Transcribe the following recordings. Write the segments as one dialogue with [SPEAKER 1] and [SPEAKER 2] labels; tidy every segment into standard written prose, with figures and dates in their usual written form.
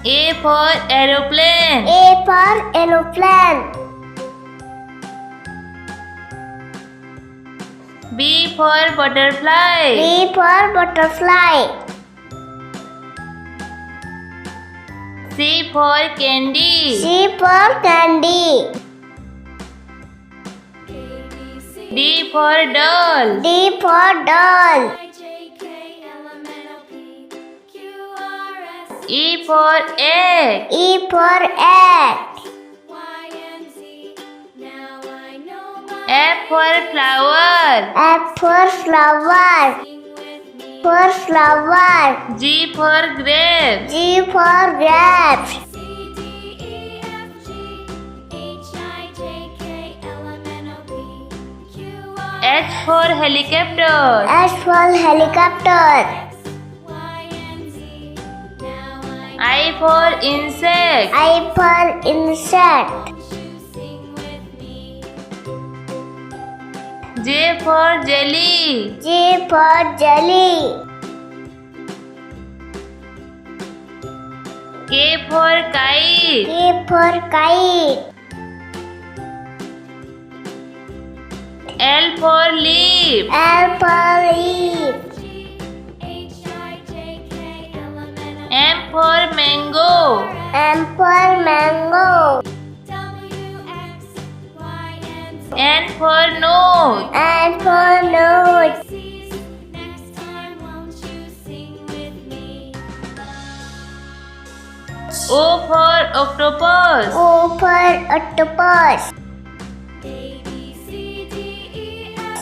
[SPEAKER 1] A for aeroplane.
[SPEAKER 2] A for aeroplane.
[SPEAKER 1] B for butterfly.
[SPEAKER 2] B for butterfly.
[SPEAKER 1] C for candy.
[SPEAKER 2] C for candy.
[SPEAKER 1] D for doll.
[SPEAKER 2] D for doll.
[SPEAKER 1] E for egg.
[SPEAKER 2] E for egg.
[SPEAKER 1] F for flower.
[SPEAKER 2] F for flower. For flower.
[SPEAKER 1] G for grape.
[SPEAKER 2] G for grapes.
[SPEAKER 1] H for helicopter.
[SPEAKER 2] H for helicopter.
[SPEAKER 1] I for insect.
[SPEAKER 2] I for insect.
[SPEAKER 1] J for jelly.
[SPEAKER 2] J for jelly.
[SPEAKER 1] K for kite.
[SPEAKER 2] K for kite.
[SPEAKER 1] L for leaf.
[SPEAKER 2] L for leaf.
[SPEAKER 1] M for mango.
[SPEAKER 2] M for mango.
[SPEAKER 1] N for nose.
[SPEAKER 2] N for nose.
[SPEAKER 1] O for octopus.
[SPEAKER 2] O for octopus.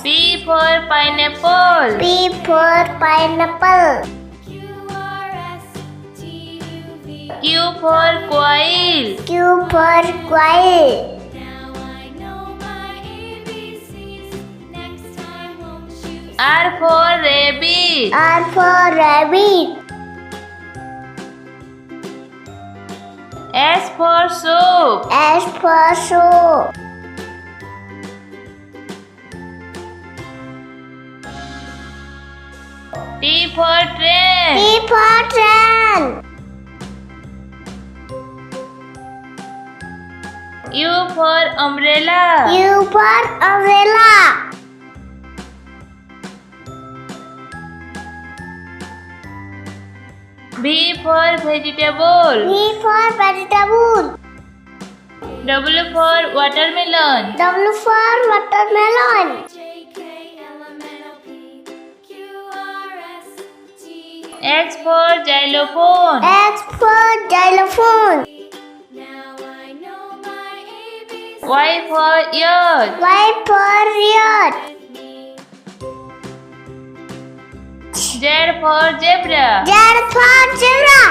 [SPEAKER 1] P for pineapple.
[SPEAKER 2] P for pineapple.
[SPEAKER 1] Q for quail.
[SPEAKER 2] Q for quail.
[SPEAKER 1] R for rabbit.
[SPEAKER 2] R for rabbit.
[SPEAKER 1] S for soap.
[SPEAKER 2] S for soap.
[SPEAKER 1] T for train.
[SPEAKER 2] T for train.
[SPEAKER 1] U for umbrella.
[SPEAKER 2] U for umbrella.
[SPEAKER 1] V for vegetable.
[SPEAKER 2] V for vegetable.
[SPEAKER 1] W for watermelon.
[SPEAKER 2] W for watermelon.
[SPEAKER 1] X for xylophone.
[SPEAKER 2] X for xylophone.
[SPEAKER 1] Y for yacht.
[SPEAKER 2] Y for yacht.
[SPEAKER 1] Z for zebra.
[SPEAKER 2] Z for zebra.